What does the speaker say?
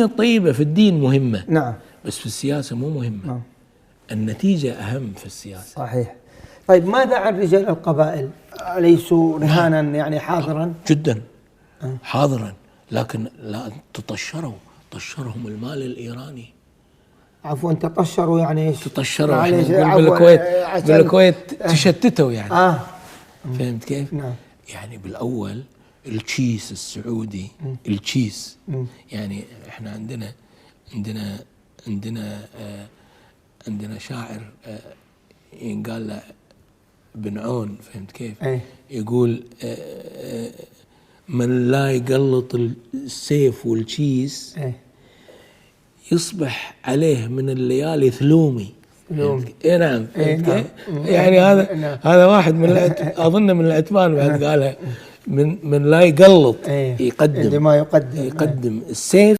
الطيبة في الدين مهمة، نعم، بس في السياسة مو مهمة. نعم. النتيجة أهم في السياسة. صحيح. طيب ماذا عن رجال القبائل؟ أليسوا رهانا يعني حاضرا؟ جدا حاضرا، لكن لا طشرهم المال الإيراني. عفوا، تطشروا يعني ايش؟ تطشروا بالكويت تشتتوا يعني. فهمت كيف؟ نعم. يعني بالأول التشيس السعودي، التشيس يعني احنا عندنا شاعر ينقال له بن عون، فهمت كيف؟ يقول من لا يقلط السيف والتشيس يصبح عليه من الليالي ثلومي. نعم. نعم. يعني هذا واحد من اظن من العتبان بعد قالها، من لا يقلط يقدم السيف